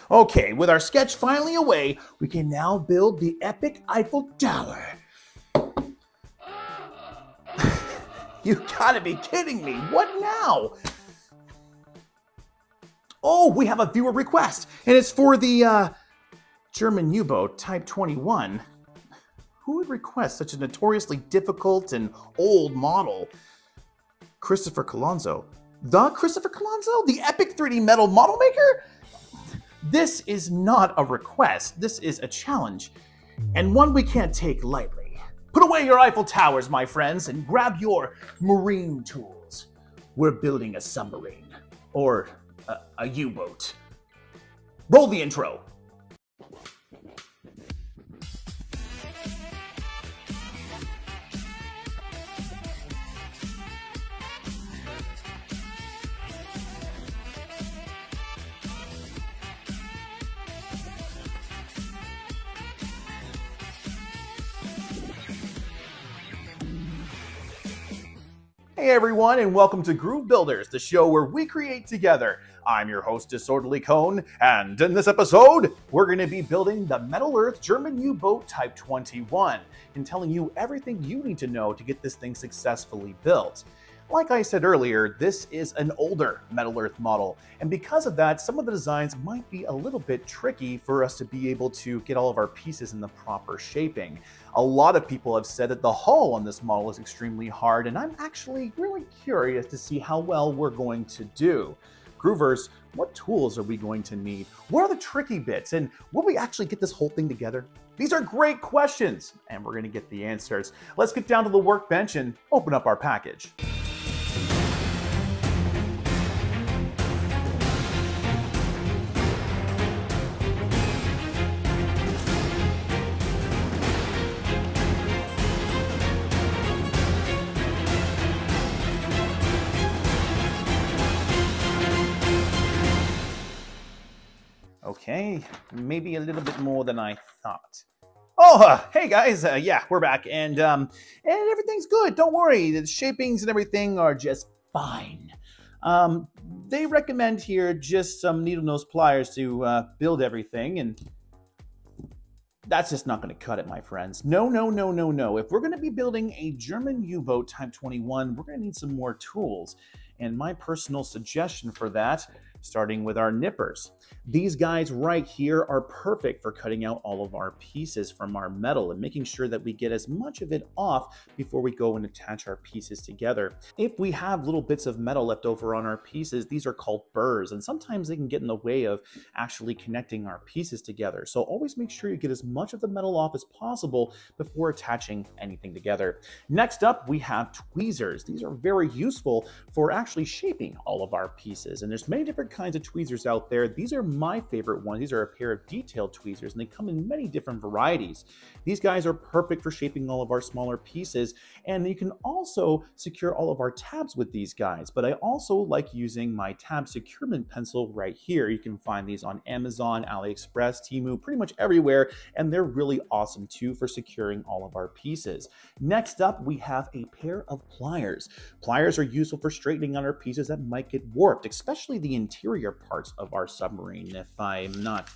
Okay, with our sketch finally away, we can now build the epic Eiffel Tower. You gotta be kidding me. What now? Oh, we have a viewer request, and it's for the German U-Boat Type XXI. Who would request such a notoriously difficult and old model? Christopher Colonzo. The Christopher Colonzo? The epic 3D metal model maker? This is not a request. This is a challenge, and one we can't take lightly. Put away your Eiffel Towers, my friends, and grab your marine tools. We're building a submarine, or a U-boat. Roll the intro. Hey everyone, and welcome to Groove Builders, the show where we create together. I'm your host, Disorderly Cone, and in this episode, we're going to be building the Metal Earth German U-Boat Type XXI and telling you everything you need to know to get this thing successfully built. Like I said earlier, this is an older Metal Earth model, and because of that, some of the designs might be a little bit tricky for us to be able to get all of our pieces in the proper shaping. A lot of people have said that the hull on this model is extremely hard, and I'm actually really curious to see how well we're going to do. Groovers, what tools are we going to need? What are the tricky bits, and will we actually get this whole thing together? These are great questions, and we're going to get the answers. Let's get down to the workbench and open up our package. Okay, maybe a little bit more than I thought. Oh, hey guys, yeah, we're back, and everything's good. Don't worry, the shapings and everything are just fine. They recommend here just some needle nose pliers to build everything, and that's just not going to cut it, my friends. No, no, no, no, no. If we're going to be building a German U-Boat Type XXI, we're going to need some more tools. And my personal suggestion for that, starting with our nippers. These guys right here are perfect for cutting out all of our pieces from our metal and making sure that we get as much of it off before we go and attach our pieces together. If we have little bits of metal left over on our pieces, these are called burrs, and sometimes they can get in the way of actually connecting our pieces together. So always make sure you get as much of the metal off as possible before attaching anything together. Next up, we have tweezers. These are very useful for actually shaping all of our pieces, and there's many different kinds of tweezers out there. These are my favorite ones. These are a pair of detailed tweezers, and they come in many different varieties. These guys are perfect for shaping all of our smaller pieces, and you can also secure all of our tabs with these guys. But I also like using my tab securement pencil right here. You can find these on Amazon, AliExpress, Temu, pretty much everywhere, and they're really awesome too for securing all of our pieces. Next up, we have a pair of pliers. Pliers are useful for straightening on our pieces that might get warped, especially the interior parts of our submarine, if I'm not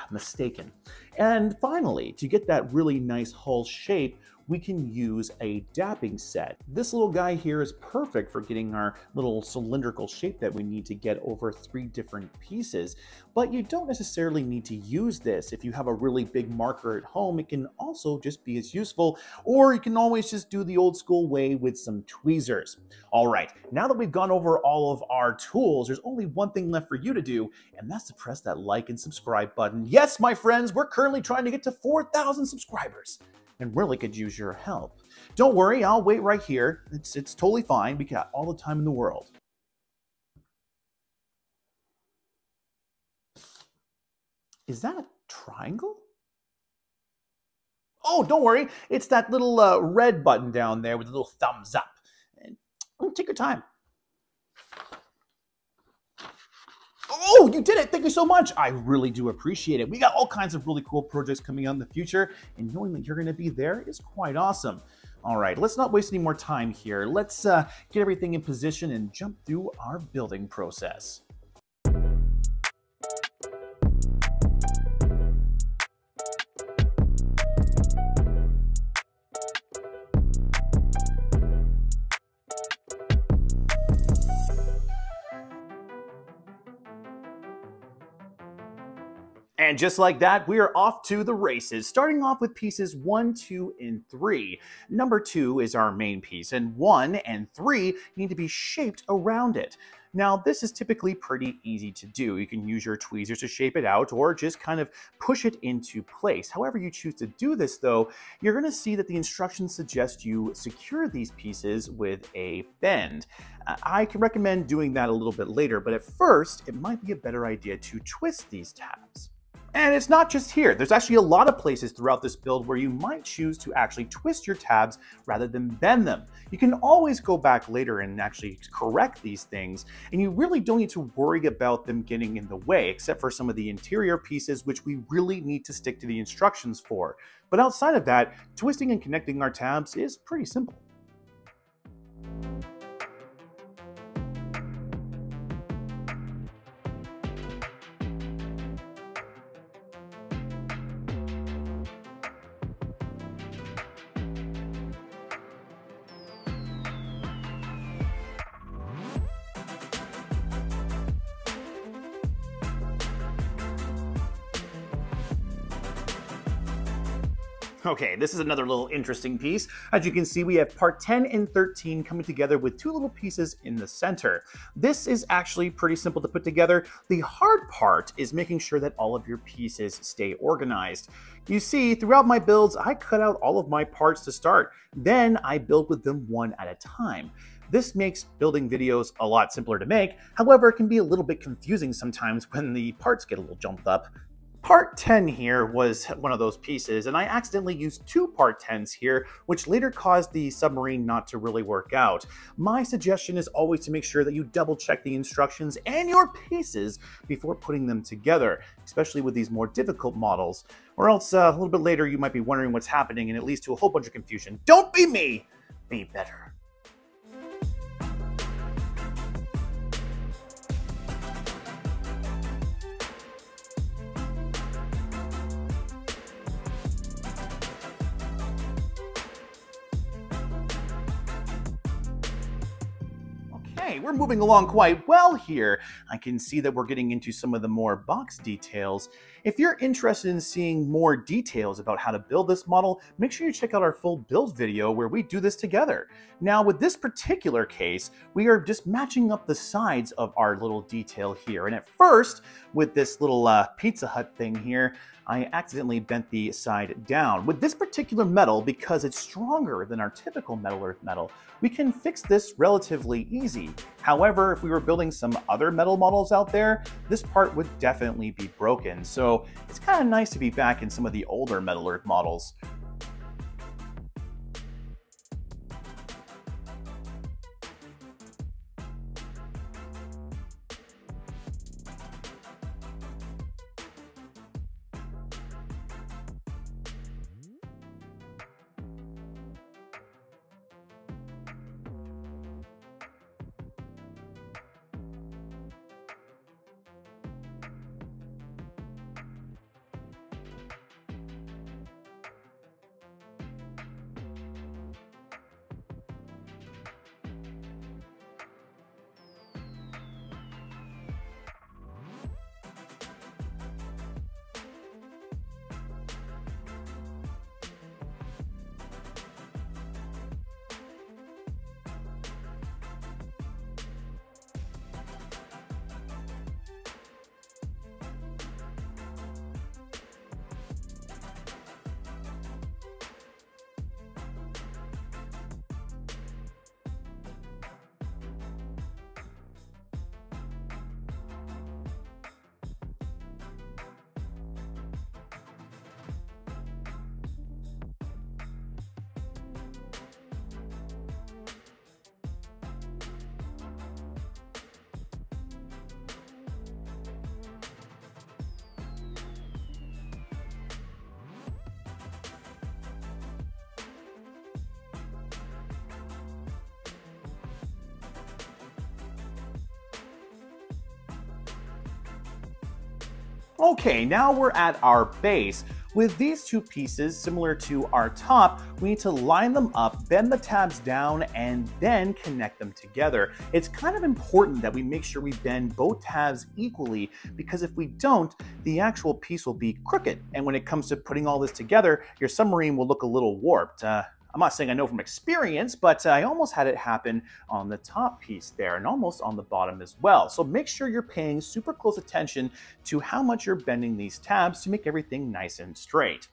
mistaken. And finally, to get that really nice hull shape, we can use a dapping set. This little guy here is perfect for getting our little cylindrical shape that we need to get over 3 different pieces, but you don't necessarily need to use this. If you have a really big marker at home, it can also just be as useful, or you can always just do the old school way with some tweezers. All right, now that we've gone over all of our tools, there's only one thing left for you to do, and that's to press that like and subscribe button. Yes, my friends, we're currently trying to get to 4,000 subscribers. And really could use your help. Don't worry, I'll wait right here. It's totally fine. We got all the time in the world. Is that a triangle? Oh, don't worry. It's that little red button down there with a little thumbs up. And take your time. Oh, you did it! Thank you so much! I really do appreciate it. We got all kinds of really cool projects coming out in the future, and knowing that you're going to be there is quite awesome. All right, let's not waste any more time here. Let's get everything in position and jump through our building process. And just like that, we are off to the races, starting off with pieces 1, 2, and 3. Number 2 is our main piece, and 1 and 3 need to be shaped around it. Now, this is typically pretty easy to do. You can use your tweezers to shape it out or just kind of push it into place. However you choose to do this, though, you're going to see that the instructions suggest you secure these pieces with a bend. I can recommend doing that a little bit later, but at first, it might be a better idea to twist these tabs. And it's not just here. There's actually a lot of places throughout this build where you might choose to actually twist your tabs rather than bend them. You can always go back later and actually correct these things, and you really don't need to worry about them getting in the way, except for some of the interior pieces which we really need to stick to the instructions for. But outside of that, twisting and connecting our tabs is pretty simple. Okay, this is another little interesting piece. As you can see, we have part 10 and 13 coming together with two little pieces in the center. This is actually pretty simple to put together. The hard part is making sure that all of your pieces stay organized. You see, throughout my builds, I cut out all of my parts to start. Then I build with them one at a time. This makes building videos a lot simpler to make. However, it can be a little bit confusing sometimes when the parts get a little jumped up. Part 10 here was one of those pieces, and I accidentally used two part 10s here, which later caused the submarine not to really work out. My suggestion is always to make sure that you double check the instructions and your pieces before putting them together, especially with these more difficult models, or else a little bit later you might be wondering what's happening and it leads to a whole bunch of confusion. Don't be me! Be better. Okay, we're moving along quite well here. I can see that we're getting into some of the more box details. If you're interested in seeing more details about how to build this model, make sure you check out our full build video where we do this together. Now, with this particular case, we are just matching up the sides of our little detail here. And at first, with this little Pizza Hut thing here, I accidentally bent the side down. With this particular metal, because it's stronger than our typical metal earth metal, we can fix this relatively easy. However, if we were building some other metal models out there, this part would definitely be broken. So it's kind of nice to be back in some of the older metal earth models. Okay, now we're at our base. With these two pieces, similar to our top, we need to line them up, bend the tabs down, and then connect them together. It's kind of important that we make sure we bend both tabs equally, because if we don't, the actual piece will be crooked. And when it comes to putting all this together, your submarine will look a little warped. I'm not saying I know from experience, but I almost had it happen on the top piece there and almost on the bottom as well. So make sure you're paying super close attention to how much you're bending these tabs to make everything nice and straight.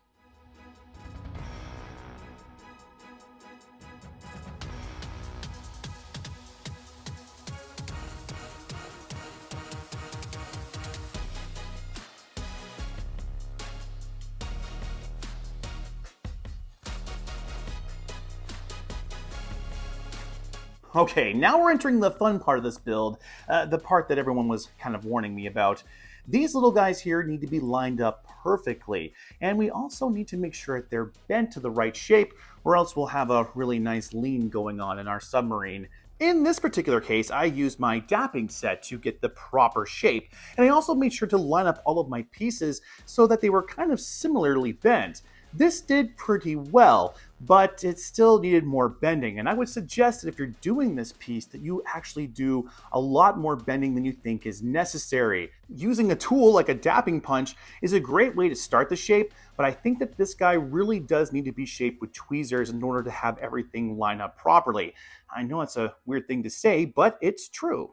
Okay, now we're entering the fun part of this build, the part that everyone was kind of warning me about. These little guys here need to be lined up perfectly, and we also need to make sure that they're bent to the right shape, or else we'll have a really nice lean going on in our submarine. In this particular case, I used my dapping set to get the proper shape, and I also made sure to line up all of my pieces so that they were kind of similarly bent. This did pretty well, but it still needed more bending, and I would suggest that if you're doing this piece that you actually do a lot more bending than you think is necessary. Using a tool like a dapping punch is a great way to start the shape, but I think that this guy really does need to be shaped with tweezers in order to have everything line up properly. I know it's a weird thing to say, but it's true.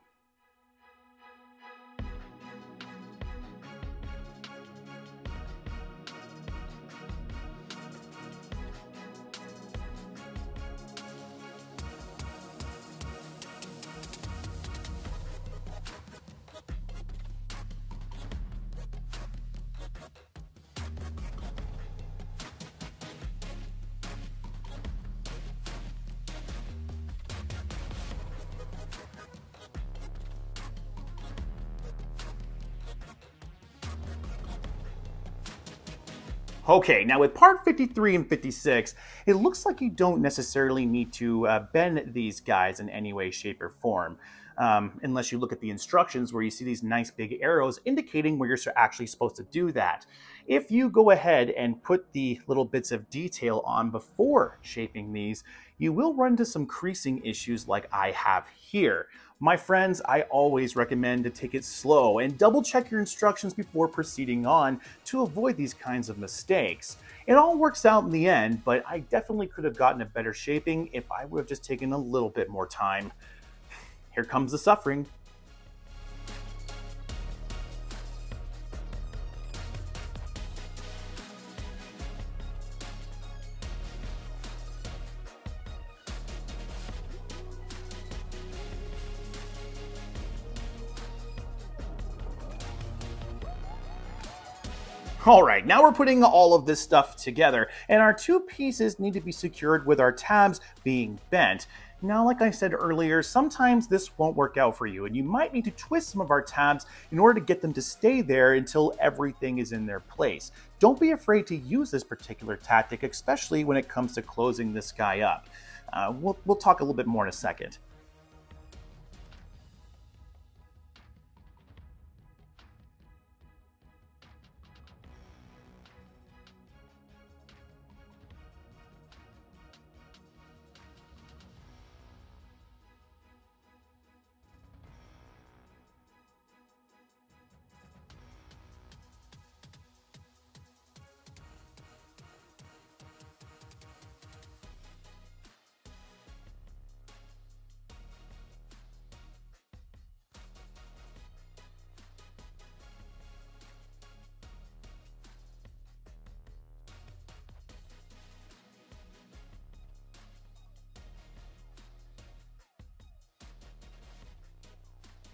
Okay, now with part 53 and 56, it looks like you don't necessarily need to bend these guys in any way, shape, or form. Unless you look at the instructions where you see these nice big arrows indicating where you're actually supposed to do that. If you go ahead and put the little bits of detail on before shaping these, you will run into some creasing issues like I have here. My friends, I always recommend to take it slow and double check your instructions before proceeding on to avoid these kinds of mistakes. It all works out in the end, but I definitely could have gotten a better shaping if I would have just taken a little bit more time. Here comes the suffering. Alright, now we're putting all of this stuff together, and our two pieces need to be secured with our tabs being bent. Now, like I said earlier, sometimes this won't work out for you, and you might need to twist some of our tabs in order to get them to stay there until everything is in their place. Don't be afraid to use this particular tactic, especially when it comes to closing this guy up. We'll talk a little bit more in a second.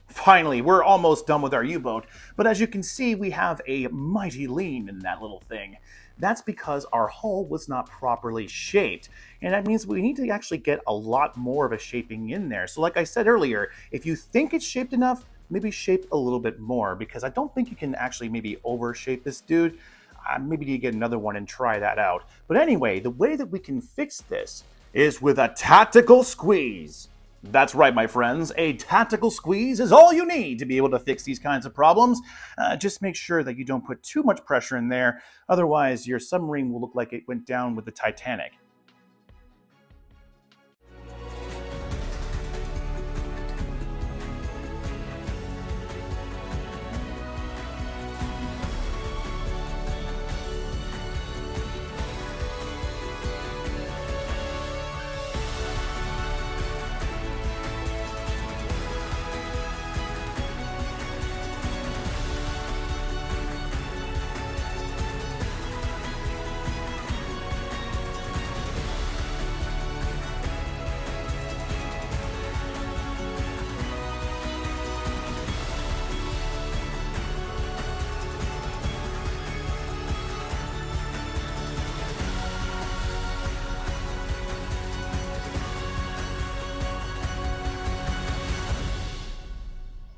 Finally, we're almost done with our U-boat, but as you can see, we have a mighty lean in that little thing. That's because our hull was not properly shaped, and that means we need to actually get a lot more of a shaping in there. So like I said earlier, if you think it's shaped enough, maybe shape a little bit more, because I don't think you can actually maybe overshape this dude. Maybe you get another one and try that out. But anyway, the way that we can fix this is with a tactical squeeze. That's right, my friends. A tactical squeeze is all you need to be able to fix these kinds of problems. Just make sure that you don't put too much pressure in there. Otherwise, your submarine will look like it went down with the Titanic.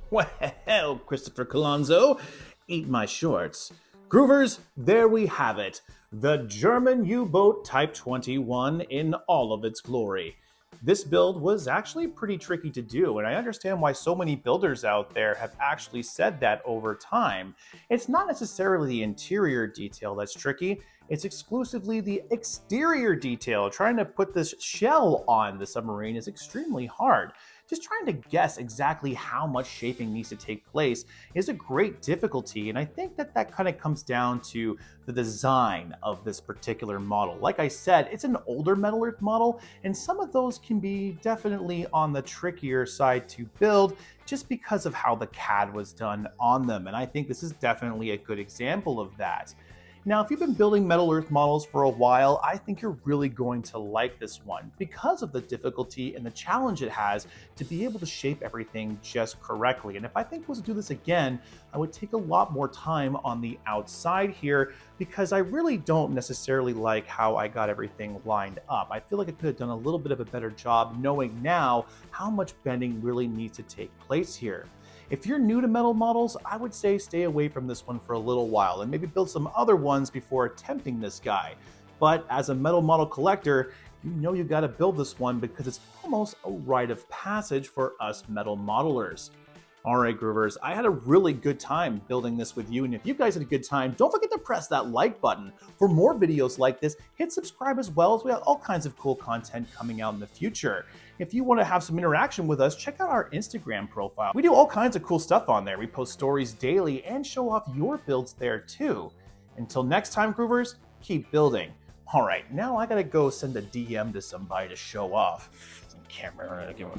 Well, Christopher Colonzo, eat my shorts. Groovers, there we have it. The German U-Boat Type XXI in all of its glory. This build was actually pretty tricky to do, and I understand why so many builders out there have actually said that over time. It's not necessarily the interior detail that's tricky, it's exclusively the exterior detail. Trying to put this shell on the submarine is extremely hard. Just trying to guess exactly how much shaping needs to take place is a great difficulty, and I think that kind of comes down to the design of this particular model. Like I said, it's an older Metal Earth model, and some of those can be definitely on the trickier side to build just because of how the CAD was done on them, and I think this is definitely a good example of that. Now, if you've been building Metal Earth models for a while, I think you're really going to like this one because of the difficulty and the challenge it has to be able to shape everything just correctly. And if I think I was to do this again, I would take a lot more time on the outside here because I really don't necessarily like how I got everything lined up. I feel like I could have done a little bit of a better job knowing now how much bending really needs to take place here. If you're new to metal models, I would say stay away from this one for a little while and maybe build some other ones before attempting this guy. But as a metal model collector, you know you gotta build this one because it's almost a rite of passage for us metal modelers. Alright, Groovers, I had a really good time building this with you, and if you guys had a good time, don't forget to press that like button. For more videos like this, hit subscribe as well, as we have all kinds of cool content coming out in the future. If you want to have some interaction with us, check out our Instagram profile. We do all kinds of cool stuff on there. We post stories daily and show off your builds there too. Until next time, Groovers, keep building. Alright, now I gotta go send a DM to somebody to show off. Some camera. Give